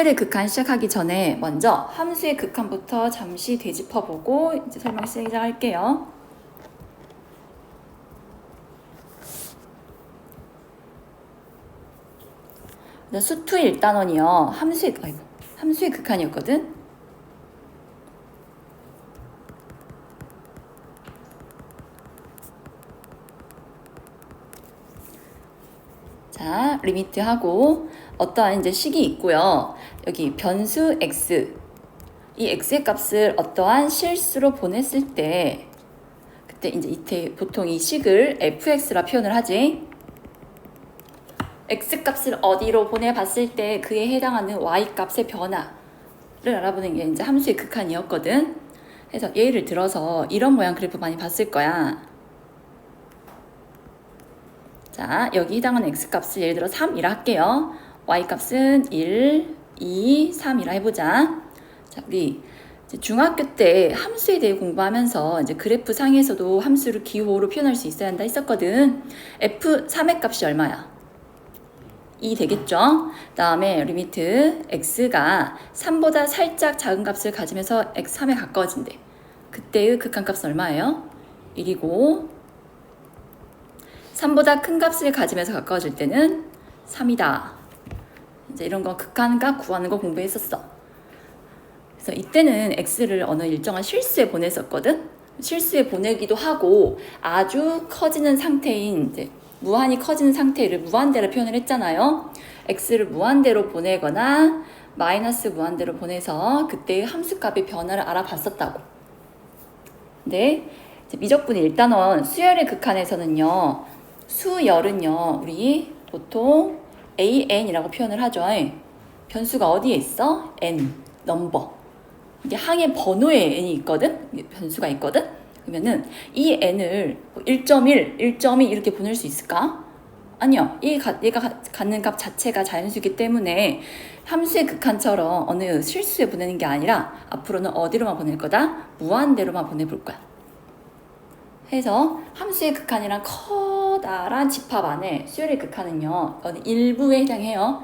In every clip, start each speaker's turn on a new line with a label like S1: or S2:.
S1: 수열의 극한 시작하기 전에 먼저 함수의 극한부터 잠시 되짚어보고 이제 설명 시작할게요. 수투 1단원이요. 함수의 극한이었거든. 자, 리미트하고 어떠한 이제 식이 있고요. 여기 변수 x, 이 x의 값을 어떠한 실수로 보냈을 때 그때 이제 보통 이 식을 fx라 표현을 하지. x 값을 어디로 보내봤을 때 그에 해당하는 y 값의 변화를 알아보는 게 이제 함수의 극한이었거든. 그래서 예를 들어서 이런 모양 그래프 많이 봤을 거야. 자, 여기 해당하는 x 값을 예를 들어 3이라 할게요. y 값은 1, 2, 3이라 해보자. 자, 우리 이제 중학교 때 함수에 대해 공부하면서 이제 그래프 상에서도 함수를 기호로 표현할 수 있어야 한다 했었거든. f3의 값이 얼마야? 2 되겠죠? 다음에 리미트 x가 3보다 살짝 작은 값을 가지면서 x3에 가까워진대. 그때의 극한값은 얼마예요? 1이고 3보다 큰 값을 가지면서 가까워질 때는 3이다. 이제 이런 거 극한값 구하는 거 공부했었어. 그래서 이때는 x를 어느 일정한 실수에 보냈었거든. 실수에 보내기도 하고 아주 커지는 상태인 이제 무한히 커지는 상태를 무한대로 표현을 했잖아요. x를 무한대로 보내거나 마이너스 무한대로 보내서 그때의 함수값의 변화를 알아봤었다고. 근데 이제 미적분 1단원 수열의 극한에서는요. 수열은요. 우리 보통 an이라고 표현을 하죠. 변수가 어디에 있어? n, 넘버. 이게 항의 번호에 n이 있거든. 변수가 있거든. 그러면은 이 n을 1.1, 1.2 이렇게 보낼 수 있을까? 아니요. 얘가 갖는 값 자체가 자연수이기 때문에 함수의 극한처럼 어느 실수에 보내는 게 아니라 앞으로는 어디로만 보낼 거다? 무한대로만 보내볼 거야. 해서 함수의 극한이란 커다란 집합 안에 수열의 극한은요. 어느 일부에 해당해요.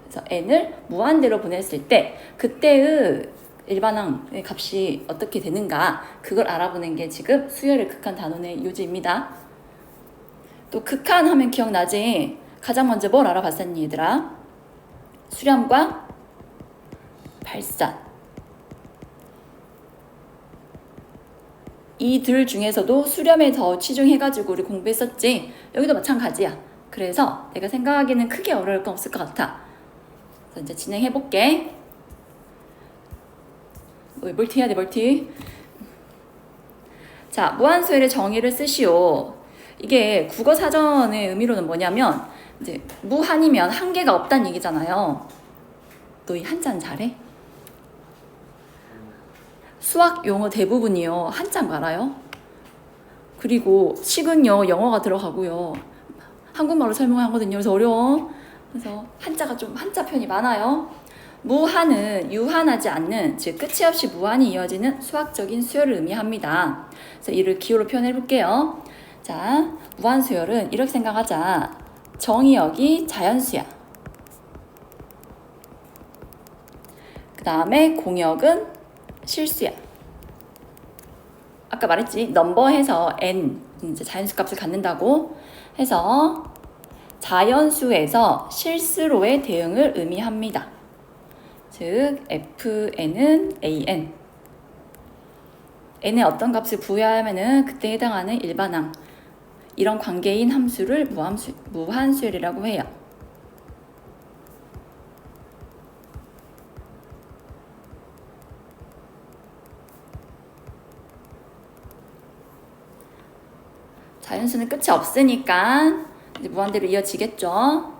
S1: 그래서 n을 무한대로 보냈을 때 그때의 일반항의 값이 어떻게 되는가 그걸 알아보는 게 지금 수열의 극한 단원의 요지입니다. 또 극한 하면 기억나지? 가장 먼저 뭘 알아봤었니 얘들아? 수렴과 발산. 이 둘 중에서도 수렴에 더 치중해가지고 우리 공부했었지. 여기도 마찬가지야. 그래서 내가 생각하기에는 크게 어려울 건 없을 것 같아. 그래서 이제 진행해볼게. 멀티 해야 돼, 멀티. 자, 무한수열의 정의를 쓰시오. 이게 국어 사전의 의미로는 뭐냐면 이제 무한이면 한계가 없다는 얘기잖아요. 너 이 한자는 잘해? 수학 용어 대부분이요. 한자인 거 알아요? 그리고 식은요. 영어가 들어가고요. 한국말로 설명하거든요. 그래서 어려워. 그래서 한자가 좀 한자 편이 많아요. 무한은 유한하지 않는, 즉 끝이 없이 무한히 이어지는 수학적인 수열을 의미합니다. 그래서 이를 기호로 표현해 볼게요. 자, 무한수열은 이렇게 생각하자. 정의역이 자연수야. 그 다음에 공역은 실수야. 아까 말했지. 넘버해서 n, 이제 자연수 값을 갖는다고 해서 자연수에서 실수로의 대응을 의미합니다. 즉 fn은 an. n에 어떤 값을 부여하면은 그때 해당하는 일반항 이런 관계인 함수를 무한수열이라고 해요. 자연수는 끝이 없으니까 이제 무한대로 이어지겠죠.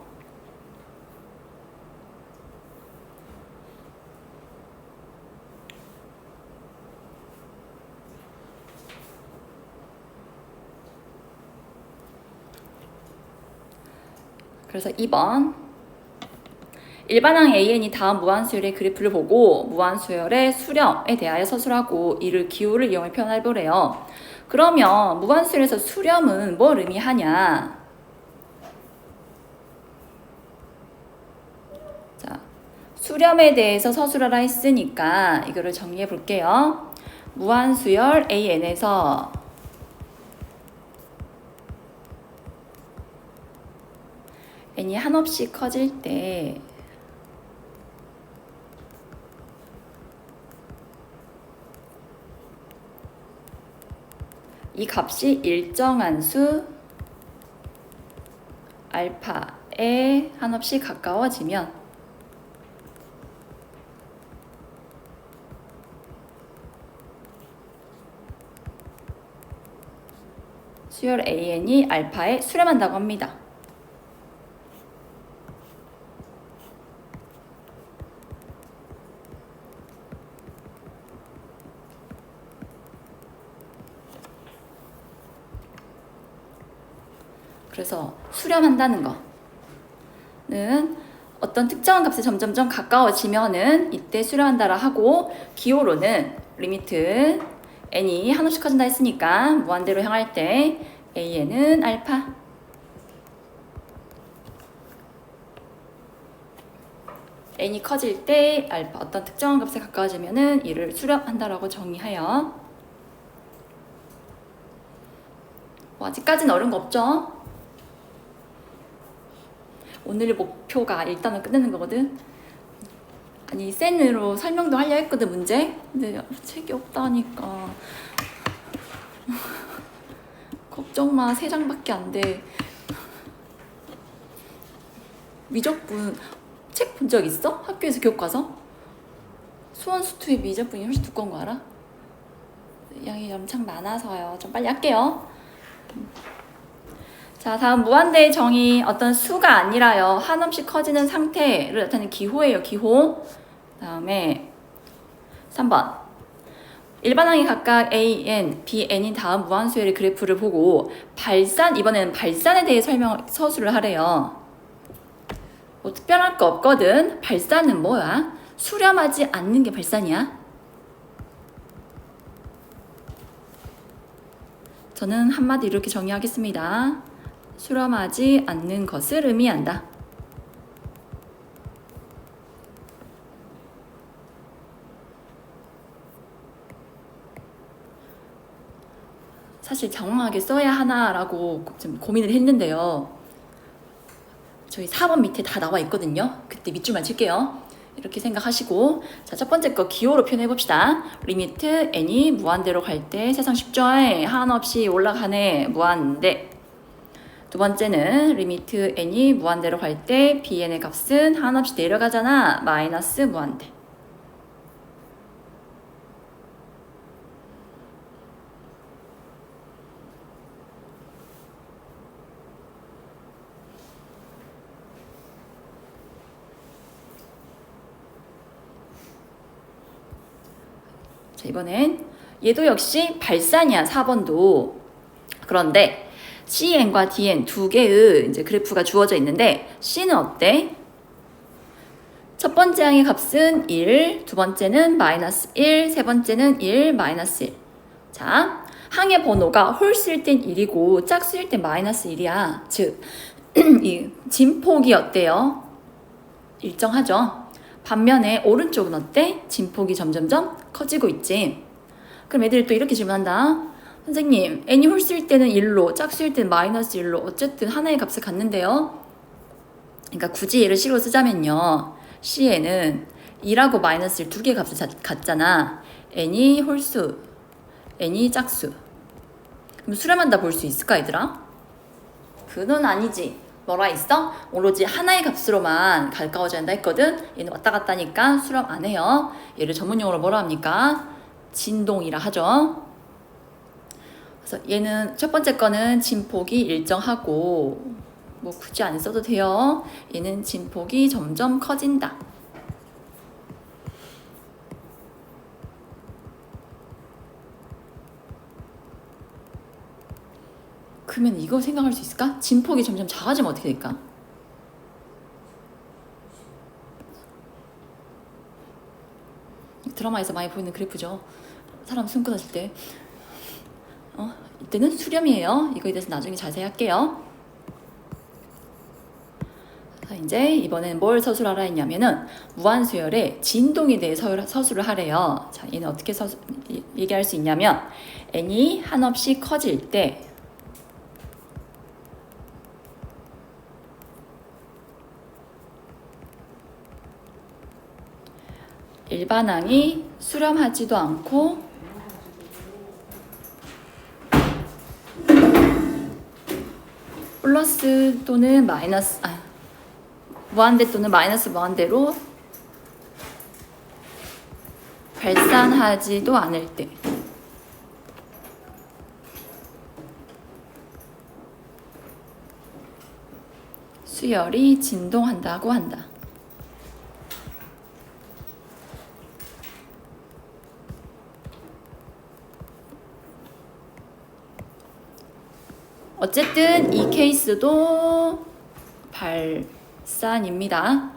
S1: 그래서 2번 일반항 an이 다음 무한수열의 그래프를 보고 무한수열의 수렴에 대하여 서술하고 이를 기호를 이용해 표현해보래요. 그러면 무한수열에서 수렴은 뭘 의미하냐? 자, 수렴에 대해서 서술하라 했으니까 이거를 정리해 볼게요. 무한수열 AN에서 n이 한없이 커질 때 이 값이 일정한 수 알파에 한없이 가까워지면 수열 AN이 알파에 수렴한다고 합니다. 그래서 수렴한다는 거는 어떤 특정한 값에 점점점 가까워지면은 이때 수렴한다라 하고, 기호로는 리미트 n이 한없이 커진다 했으니까 무한대로 향할 때 an은 알파, n이 커질 때 알파 어떤 특정한 값에 가까워지면은 이를 수렴한다라고 정의해요. 아직까지는 어려운 거 없죠? 오늘의 목표가 일단은 끝내는 거거든. 아니 센으로 설명도 하려 했거든 문제. 근데 책이 없다니까. 걱정 마, 3장밖에 안 돼. 미적분 책 본 적 있어? 학교에서 교과서? 수원수투의 미적분이 훨씬 두꺼운 거 알아? 양이 엄청 많아서요. 좀 빨리 할게요. 자, 다음 무한대의 정의, 어떤 수가 아니라요, 한없이 커지는 상태를 나타내는 기호예요. 기호. 다음에 3번 일반항이 각각 AN, BN인 다음 무한수열의 그래프를 보고 이번에는 발산에 대해 서술을 하래요. 뭐 특별할 거 없거든. 발산은 뭐야? 수렴하지 않는 게 발산이야. 저는 한마디 이렇게 정의하겠습니다. 수렴하지 않는 것을 의미한다. 사실 정확하게 써야 하나라고 좀 고민을 했는데요. 저희 4번 밑에 다 나와 있거든요. 그때 밑줄만 칠게요. 이렇게 생각하시고, 자, 첫 번째 거 기호로 표현해 봅시다. 리미트 n이 무한대로 갈 때 세상 쉽죠? 한없이 올라가네. 무한대. 두 번째는 리미트 n이 무한대로 갈 때 bn의 값은 한없이 내려가잖아. 마이너스 무한대. 자, 이번엔 얘도 역시 발산이야. 4번도. 그런데 CN과 DN 두 개의 이제 그래프가 주어져 있는데, C는 어때? 첫 번째 항의 값은 1, 두 번째는 마이너스 1, 세 번째는 1, 마이너스 1. 자, 항의 번호가 홀수일 땐 1이고 짝수일 땐 마이너스 1이야. 즉, 이 진폭이 어때요? 일정하죠? 반면에 오른쪽은 어때? 진폭이 점점점 커지고 있지. 그럼 애들이 또 이렇게 질문한다. 선생님, n이 홀수일 때는 1로, 짝수일 때는 마이너스 1로 어쨌든 하나의 값을 갖는데요. 그러니까 굳이 얘를 식으로 쓰자면요, C에는 2라고 마이너스 1 두 개의 값을 갖잖아. n이 홀수, n이 짝수. 그럼 수렴한다 볼 수 있을까 얘들아? 그건 아니지. 뭐라 있어? 오로지 하나의 값으로만 가까워져야 한다 했거든. 얘는 왔다 갔다 하니까 수렴 안 해요. 얘를 전문용어로 뭐라 합니까? 진동이라 하죠. 그래서 얘는 첫 번째 거는 진폭이 일정하고 뭐 굳이 안 써도 돼요. 얘는 진폭이 점점 커진다. 그러면 이거 생각할 수 있을까? 진폭이 점점 작아지면 어떻게 될까? 드라마에서 많이 보이는 그래프죠. 사람 숨 끊어질 때. 이때는 수렴이에요. 이거에 대해서 나중에 자세히 할게요. 자, 이제 이번엔 뭘 서술하라 했냐면은 무한수열의 진동에 대해 서술을 하래요. 자, 얘는 어떻게 얘기할 수 있냐면 n이 한없이 커질 때 일반항이 수렴하지도 않고 플러스 또는 마이너스 무한대 또는 마이너스 무한대로 발산하지도 않을 때 수열이 진동한다고 한다. 어쨌든 이 케이스도 발산입니다.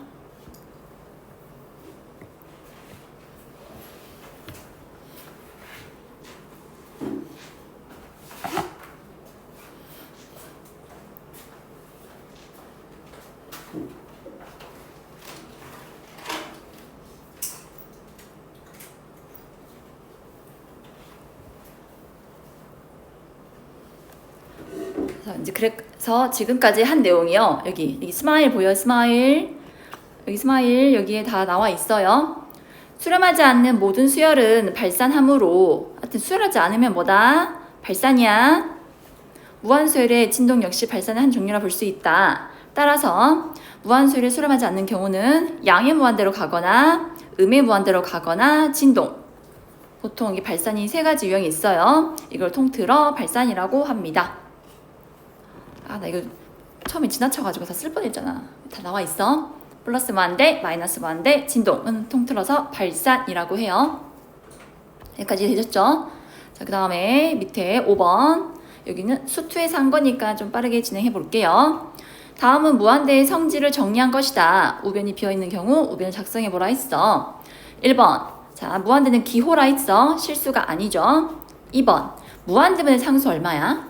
S1: 이제 그래서 지금까지 한 내용이요. 여기 스마일 보여? 스마일. 여기 스마일 여기에 다 나와 있어요. 수렴하지 않는 모든 수열은 발산하므로 하여튼 수렴하지 않으면 뭐다? 발산이야. 무한수열의 진동 역시 발산의 한 종류라 볼 수 있다. 따라서 무한수열에 수렴하지 않는 경우는 양의 무한대로 가거나 음의 무한대로 가거나 진동. 보통 이 발산이 세 가지 유형이 있어요. 이걸 통틀어 발산이라고 합니다. 나 이거 처음에 지나쳐가지고 다 쓸 뻔했잖아. 다 나와 있어. 플러스 무한대, 마이너스 무한대, 진동은 통틀어서 발산이라고 해요. 여기까지 되셨죠? 자, 그 다음에 밑에 5번. 여기는 수투에서 한 거니까 좀 빠르게 진행해 볼게요. 다음은 무한대의 성질을 정리한 것이다. 우변이 비어있는 경우 우변을 작성해 보라 했어. 1번. 자, 무한대는 기호라 했어. 실수가 아니죠. 2번. 무한대분의 상수 얼마야?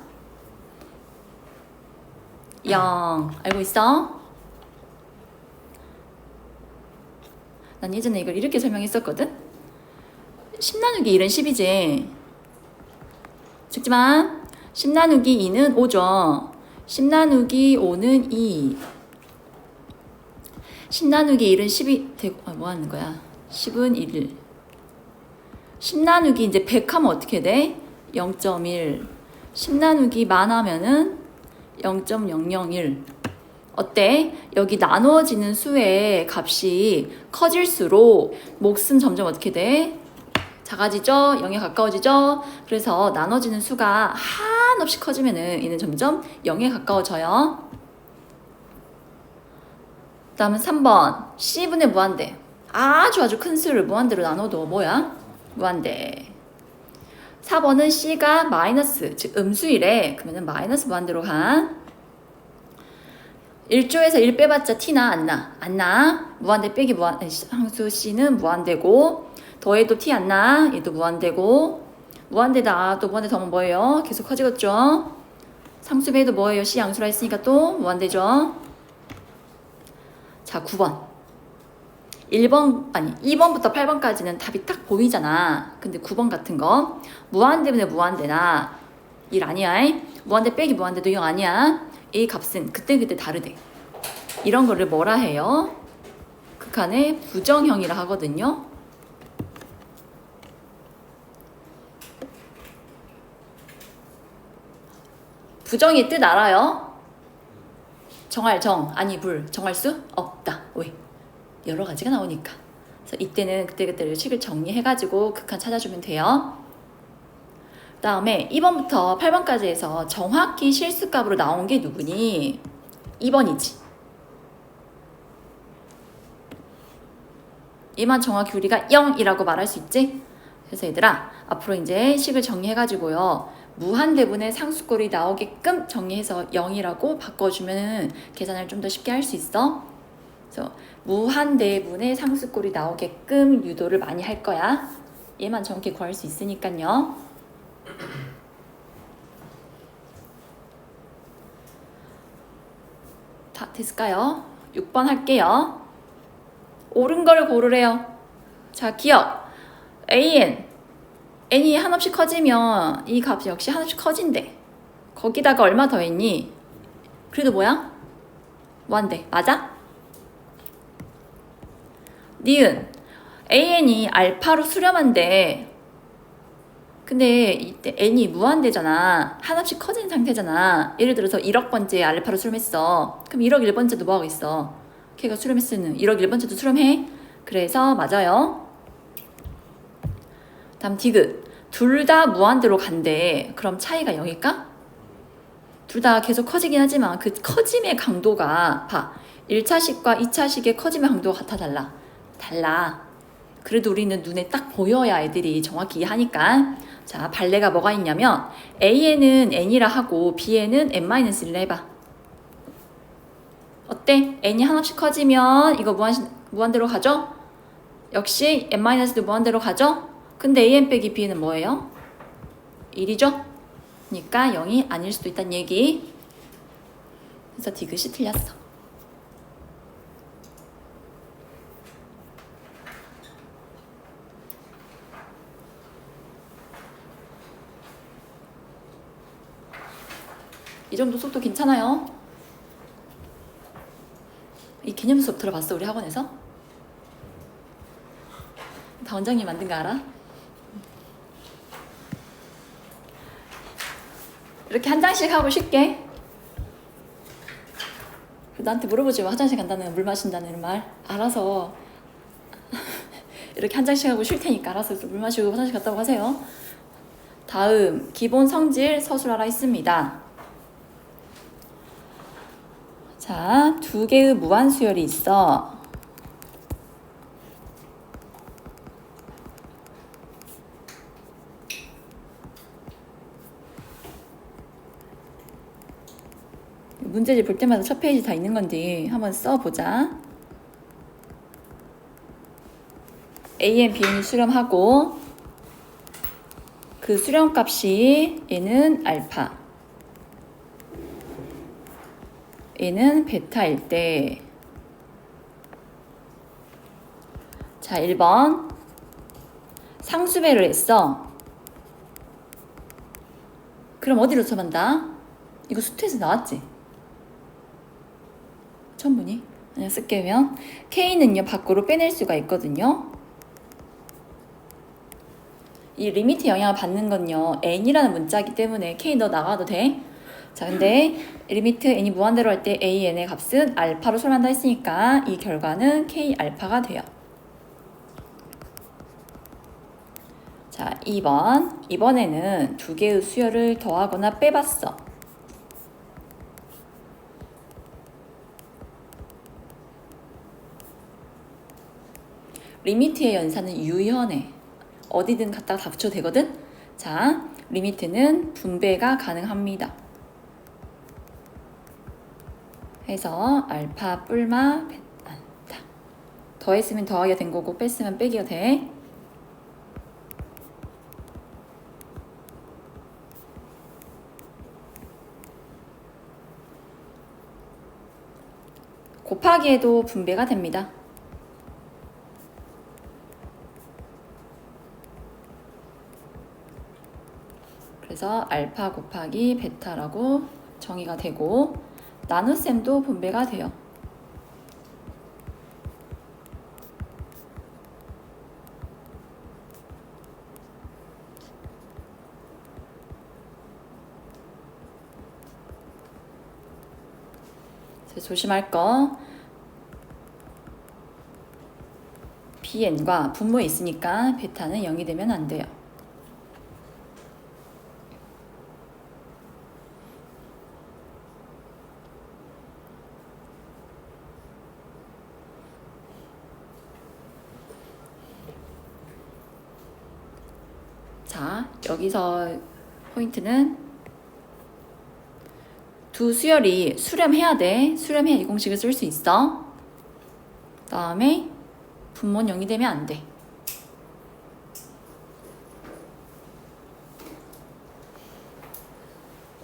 S1: 0. 알고 있어? 난 예전에 이걸 이렇게 설명했었거든? 10 나누기 1은 10이지. 적지만 10 나누기 2는 5죠. 10 나누기 5는 2. 10 나누기 1은 10이 되고 뭐 하는 거야? 10은 1. 10 나누기 이제 100 하면 어떻게 돼? 0.1. 10 나누기 만 하면은 0.001. 어때? 여기 나누어지는 수의 값이 커질수록 몫은 점점 어떻게 돼? 작아지죠? 0에 가까워지죠? 그래서 나눠지는 수가 한없이 커지면은 얘는 점점 0에 가까워져요. 다음은 3번. C분의 무한대. 아주 큰 수를 무한대로 나눠도 뭐야? 무한대. 4번은 C가 마이너스, 즉 음수이래. 그러면 마이너스 무한대로 가. 1조에서 1 빼봤자 T나 안 나? 안 나. 무한대 빼기 상수 C는 무한대고 더해도 T 안 나? 얘도 무한대고 무한대다. 또 무한대 더하면 뭐예요? 계속 커지겠죠? 상수 배도 뭐예요? C 양수라 했으니까 또 무한대죠? 자, 9번. 2번부터 8번까지는 답이 딱 보이잖아. 근데 9번 같은 거 무한대분의 무한대나 1 아니야. 무한대 빼기 무한대도 0 아니야. 이 값은 그때그때 다르대. 이런 거를 뭐라 해요? 극한의 부정형이라 하거든요. 부정의 뜻 알아요? 정할 아니 불 정할 수 없다. 왜? 여러 가지가 나오니까. 그래서 이때는 그때그때 식을 정리해가지고 극한 찾아주면 돼요. 다음에 2번부터 8번까지 해서 정확히 실수값으로 나온 게 누구니? 2번이지. 얘만 정확히 우리가 0이라고 말할 수 있지? 그래서 얘들아, 앞으로 이제 식을 정리해가지고요. 무한대분의 상수꼴이 나오게끔 정리해서 0이라고 바꿔주면 계산을 좀 더 쉽게 할 수 있어. 그래서 무한대분의 상수꼴이 나오게끔 유도를 많이 할 거야. 얘만 정확히 구할 수 있으니까요. 다 됐을까요? 6번 할게요. 옳은 걸 고르래요. 자, 기억. n이 한없이 커지면 이 값이 역시 한없이 커진대. 거기다가 얼마 더했니? 그래도 뭐야? 무한대. 맞아? 니은. an이 알파로 수렴한데 근데 이때 n이 무한대잖아. 한없이 커진 상태잖아. 예를 들어서 1억 번째 알파로 수렴했어. 그럼 1억 1번째도 뭐하고 있어? 걔가 수렴했으면 1억 1번째도 수렴해. 그래서 맞아요. 다음 디귿. 둘 다 무한대로 간대. 그럼 차이가 0일까? 둘 다 계속 커지긴 하지만 그 커짐의 강도가 봐. 1차식과 2차식의 커짐의 강도가 같아 달라? 달라. 그래도 우리는 눈에 딱 보여야 애들이 정확히 이해하니까. 자, 발레가 뭐가 있냐면 A에는 n이라 하고 B에는 n-1이라 해봐. 어때? n이 한없이 커지면 이거 무한대로 가죠? 역시 n-도 무한대로 가죠? 근데 an 빼기 b는 뭐예요? 1이죠? 그러니까 0이 아닐 수도 있다는 얘기. 그래서 디귿이 틀렸어. 이 정도 속도 괜찮아요? 이 개념 수업 들어봤어? 우리 학원에서? 다 원장님 만든 거 알아? 이렇게 한 장씩 하고 쉽게. 나한테 물어보지 마. 화장실 간다는 물 마신다는 말. 알아서 이렇게 한 장씩 하고 쉴 테니까 알아서 물 마시고 화장실 갔다고 하세요. 다음 기본 성질 서술하라 있습니다. 자, 두 개의 무한수열이 있어. 문제집 볼 때마다 첫 페이지 다 있는 건데 한번 써보자. a, b는 수렴하고 그 수렴값이 얘는 알파, 얘는 베타일 때. 자, 1번 상수배를 했어. 그럼 어디로 처만다? 이거 수트에서 나왔지? 처음 보니? 그냥 쓸게면 K는요 밖으로 빼낼 수가 있거든요. 이 리미트 영향을 받는 건요 n이라는 문자이기 때문에 K 너 나가도 돼. 자, 근데 리미트 n이 무한대로 할 때 an의 값은 알파로 수렴한다 했으니까 이 결과는 K 알파가 돼요. 자, 2번. 이번에는 두 개의 수열을 더하거나 빼봤어. 리미트의 연산은 유연해. 어디든 갖다가 다 붙여도 되거든? 자, 리미트는 분배가 가능합니다. 해서 알파 뿔마 베타. 더했으면 더하기가 된 거고 뺐으면 빼기가 돼. 곱하기에도 분배가 됩니다. 그래서 알파 곱하기 베타라고 정의가 되고 나눗셈도 분배가 돼요. 조심할 거 bn과 분모에 있으니까 베타는 0이 되면 안 돼요. 자, 여기서 포인트는 두 수열이 수렴해야 돼. 수렴해야 이 공식을 쓸 수 있어. 그 다음에 분모는 0이 되면 안 돼.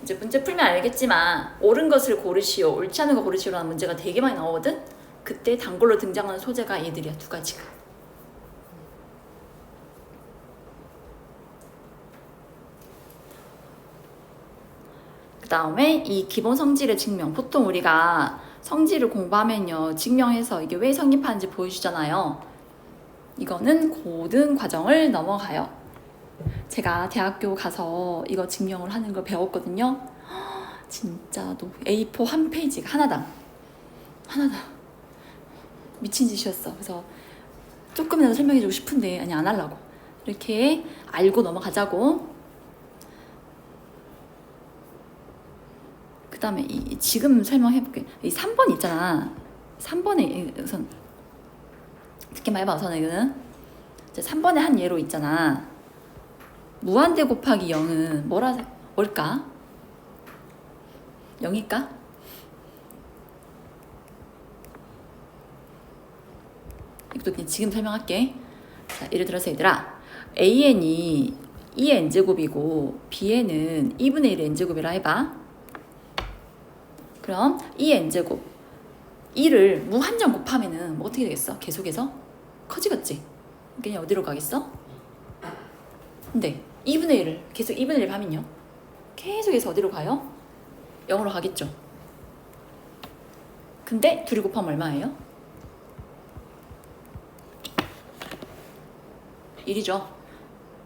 S1: 이제 문제 풀면 알겠지만 옳은 것을 고르시오, 옳지 않은 거 고르시오라는 문제가 되게 많이 나오거든. 그때 단골로 등장하는 소재가 얘들이야, 두 가지가. 그 다음에 이 기본 성질의 증명. 보통 우리가 성질을 공부하면요, 증명해서 이게 왜 성립하는지 보여주잖아요. 이거는 고등 과정을 넘어가요. 제가 대학교 가서 이거 증명을 하는 걸 배웠거든요. 진짜 A4 한 페이지가 하나당 미친 짓이었어. 그래서 조금이라도 설명해주고 싶은데 아니 안 하려고. 이렇게 알고 넘어가자고. 그 다음에 지금 설명해볼게. 이 3번 있잖아. 3번에 우선 듣기만 해봐. 우선 이거는 3번에 한 예로 있잖아. 무한대 곱하기 0은 뭘까? 0일까? 이것도 그냥 지금 설명할게. 자, 예를 들어서 얘들아, AN이 2의 n제곱이고 Bn은 2분의 1의 n제곱이라 해봐. 그럼 2의 n제곱 2를 무한정 곱하면은 뭐 어떻게 되겠어? 계속해서 커지겠지? 그냥 어디로 가겠어? 근데 2분의 1을 계속 2분의 1 하면요, 계속해서 어디로 가요? 0으로 가겠죠. 근데 둘이 곱하면 얼마예요? 1이죠.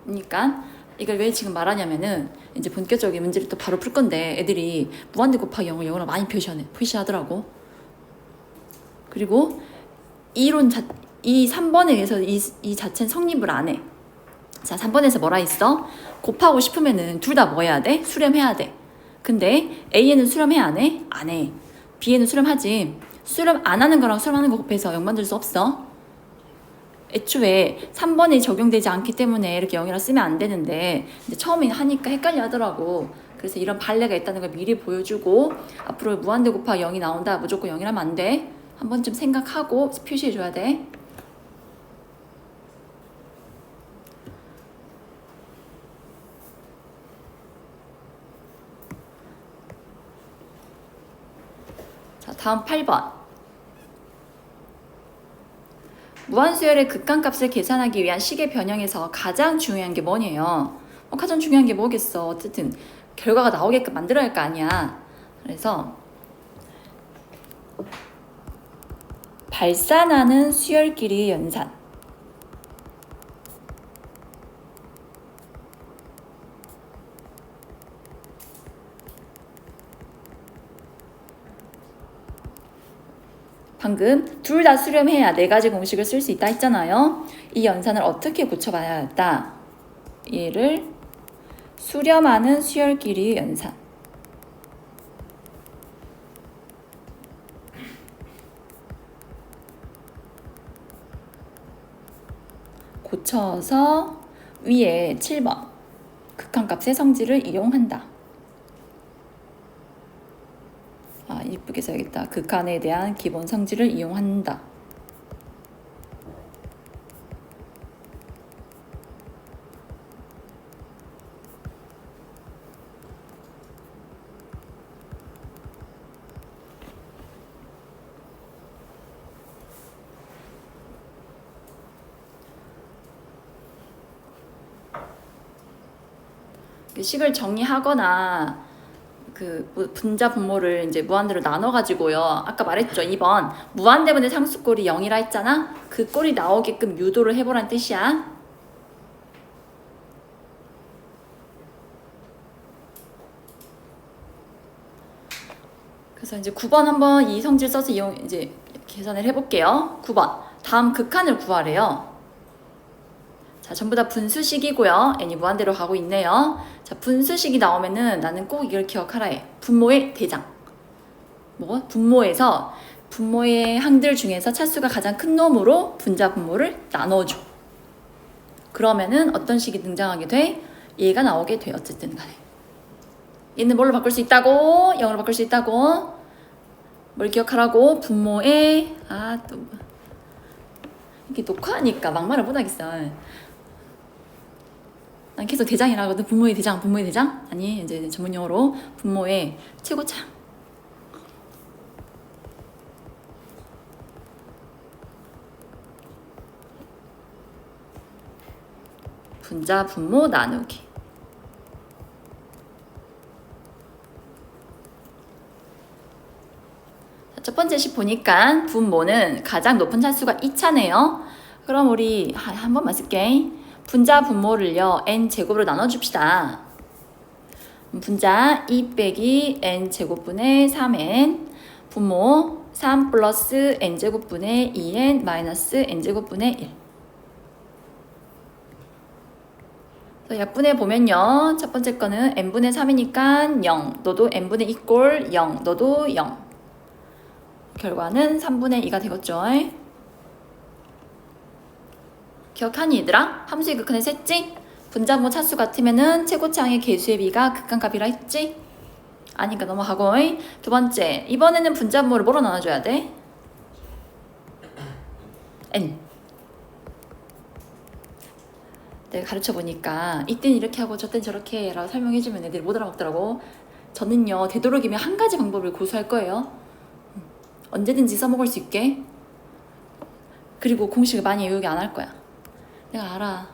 S1: 그러니까 이걸 왜 지금 말하냐면은 이제 본격적인 문제를 또 바로 풀 건데 애들이 무한대 곱하기 0을 영어로 많이 표시하더라고. 그리고 이 3번에 의해서 이 자체는 성립을 안 해. 자, 3번에서 뭐라 했어? 곱하고 싶으면은 둘 다 뭐 해야 돼? 수렴해야 돼. 근데 A에는 수렴해 안 해? 안 해. B에는 수렴하지. 수렴 안 하는 거랑 수렴하는 거 곱해서 0 만들 수 없어. 애초에 3번에 적용되지 않기 때문에 이렇게 0이라 쓰면 안 되는데 이제 처음에 하니까 헷갈려 하더라고. 그래서 이런 발레가 있다는 걸 미리 보여주고 앞으로 무한대 곱하기 0이 나온다. 무조건 0이라면 안 돼. 한 번쯤 생각하고 표시해줘야 돼. 자, 다음 8번. 무한수열의 극한값을 계산하기 위한 식의 변형에서 가장 중요한 게 뭐냐요? 가장 중요한 게 뭐겠어? 어쨌든 결과가 나오게끔 만들어야 할 거 아니야. 그래서 발산하는 수열끼리의 연산. 방금 둘 다 수렴해야 네 가지 공식을 쓸 수 있다 했잖아요. 이 연산을 어떻게 고쳐봐야 했다. 얘를 수렴하는 수열끼리의 연산. 고쳐서 위에 7번 극한값의 성질을 이용한다. 이쁘게 써야겠다. 극한에 대한 기본 성질을 이용한다. 식을 정리하거나 그 분자 분모를 이제 무한대로 나눠가지고요. 아까 말했죠. 2번 무한대분의 상수꼴이 0이라 했잖아. 그 꼴이 나오게끔 유도를 해보란 뜻이야. 그래서 이제 9번 한번 이 성질 써서 이제 계산을 해볼게요. 9번 다음 극한을 구하래요. 자, 전부 다 분수식이고요. n이 무한대로 가고 있네요. 자, 분수식이 나오면은 나는 꼭 이걸 기억하라 해. 분모의 대장. 분모에서 분모의 항들 중에서 차수가 가장 큰 놈으로 분자 분모를 나눠줘. 그러면은 어떤 식이 등장하게 돼? 얘가 나오게 돼. 어쨌든 간에. 얘는 뭘로 바꿀 수 있다고? 0으로 바꿀 수 있다고? 뭘 기억하라고? 분모의 또 이렇게 녹화하니까 막말을 못하겠어. 난 계속 대장이라 하거든. 분모의 대장, 분모의 대장? 아니, 이제 전문 용어로 분모의 최고차. 분자 분모 나누기. 첫 번째 식 보니까 분모는 가장 높은 차수가 2차네요. 그럼 우리 한 번만 쓸게. 분자 분모를요 n제곱으로 나눠줍시다. 분자 2 빼기 n제곱분의 3n 분모 3 플러스 n제곱분의 2n 마이너스 n제곱분의 1. 약분해 보면요. 첫 번째 거는 n분의 3이니까 0. 너도 n분의 2꼴 0. 너도 0. 결과는 3분의 2가 되겠죠. 기억하니 얘들아? 함수의 극한을 셌지? 분자분모 차수 같으면은 최고차항의 개수의 비가 극한값이라 했지? 아니까 넘어가고. 두 번째, 이번에는 분자분모를 뭐로 나눠줘야 돼? n. 내가 가르쳐보니까 이땐 이렇게 하고 저땐 저렇게 라고 설명해주면 애들이 못 알아먹더라고. 저는요 되도록이면 한 가지 방법을 고수할 거예요. 언제든지 써먹을 수 있게. 그리고 공식을 많이 외우게 안 할 거야. 내가 알아.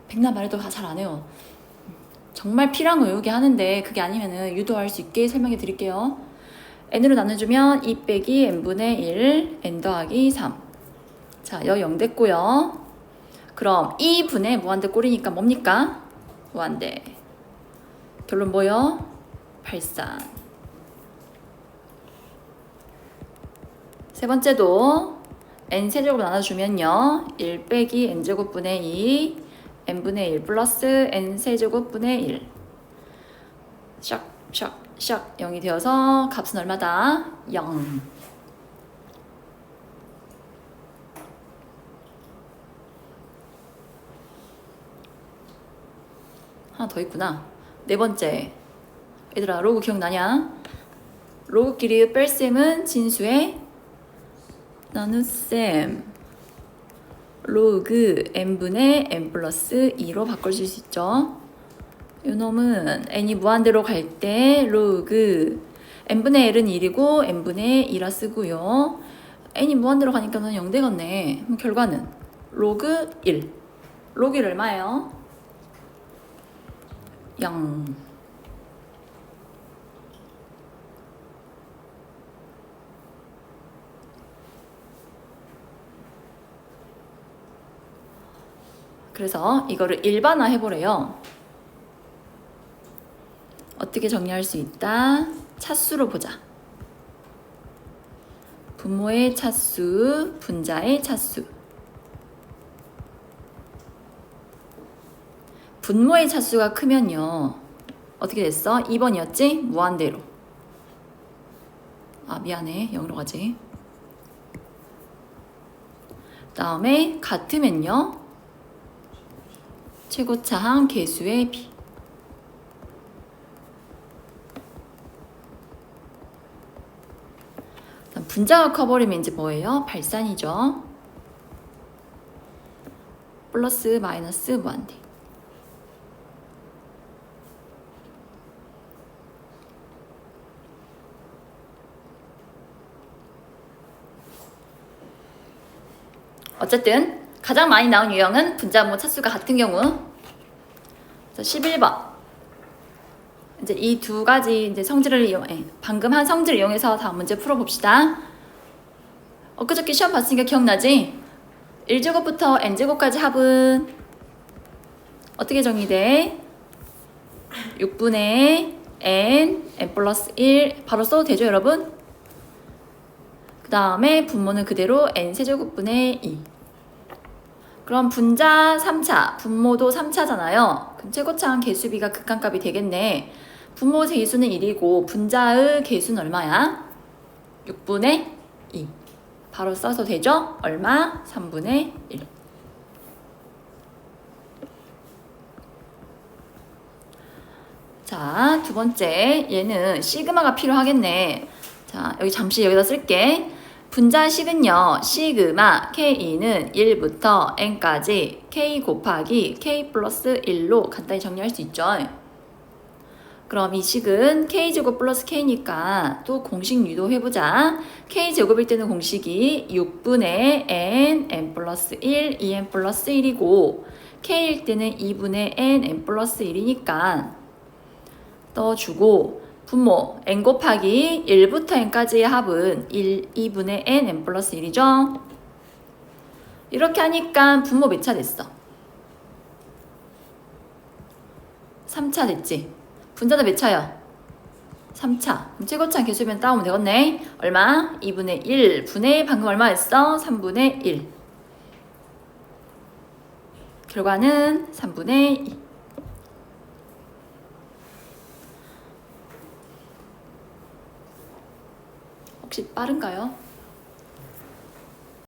S1: 백날 말해도 잘 안 해요. 정말 필요한 거 외우게 하는데 그게 아니면은 유도할 수 있게 설명해 드릴게요. n으로 나눠주면 2 빼기 n분의 1 n 더하기 3. 자, 여 0 됐고요. 그럼 2분의 무한대 꼴이니까 뭡니까? 무한대. 결론 뭐요? 83. 세 번째도 n 세제곱 나눠주면요 1 빼기 n제곱분의 2 n분의 1 플러스 n 세제곱분의 1 샥 샥 샥 0이 되어서 값은 얼마다? 0. 하나 더 있구나. 네 번째. 얘들아 로그 기억나냐? 로그끼리 뺄셈은 진수의 나눗셈 로그 n분의 n 플러스 2로 바꿔줄 수 있죠. 이 놈은 n이 무한대로 갈 때 로그 n분의 1은 1이고 n분의 2라 쓰고요. n이 무한대로 가니까 는 0 되겠네. 그럼 결과는 로그 1. 로그 1 얼마예요? 0. 그래서 이거를 일반화 해보래요. 어떻게 정리할 수 있다? 차수로 보자. 분모의 차수, 분자의 차수. 분모의 차수가 크면요. 어떻게 됐어? 2번이었지? 무한대로. 아 미안해. 0으로 가지. 다음에 같으면요. 최고차항 개수의 비. 분자가 커버리면 이제 뭐예요? 발산이죠. 플러스 마이너스 무한대. 어쨌든 가장 많이 나온 유형은 분자분모 차수가 같은 경우. 자, 11번. 이제 이 두 가지 이제 성질을 이용해 방금 한 성질을 이용해서 다음 문제 풀어봅시다. 엊그저께 시험 봤으니까 기억나지? 1제곱부터 n제곱까지 합은 어떻게 정리돼? 6분의 n 플러스 1 바로 써도 되죠 여러분? 그 다음에 분모는 그대로 n세제곱분의 2. 그럼 분자 3차, 분모도 3차잖아요. 그럼 최고차항 개수비가 극한값이 되겠네. 분모 개수는 1이고 분자의 개수는 얼마야? 6분의 2. 바로 써서 되죠? 얼마? 3분의 1. 자, 두 번째. 얘는 시그마가 필요하겠네. 자, 여기 잠시 여기다 쓸게. 분자식은요. 시그마 K는 1부터 N까지 K 곱하기 K 플러스 1로 간단히 정리할 수 있죠. 그럼 이 식은 k제곱 플러스 k니까 또 공식 유도해보자. k제곱일 때는 공식이 6분의 n 플러스 1, 2n 플러스 1이고 k일 때는 2분의 n 플러스 1이니까 떠주고 분모 n 곱하기 1부터 n까지의 합은 1, 2분의 n 플러스 1이죠. 이렇게 하니까 분모 몇 차 됐어? 3차 됐지? 분자는 몇 차요? 3차. 그럼 최고차 개수변 따오면 되겠네. 얼마? 2분의 1. 분의 방금 얼마 했어? 3분의 1. 결과는 3분의 2. 혹시 빠른가요?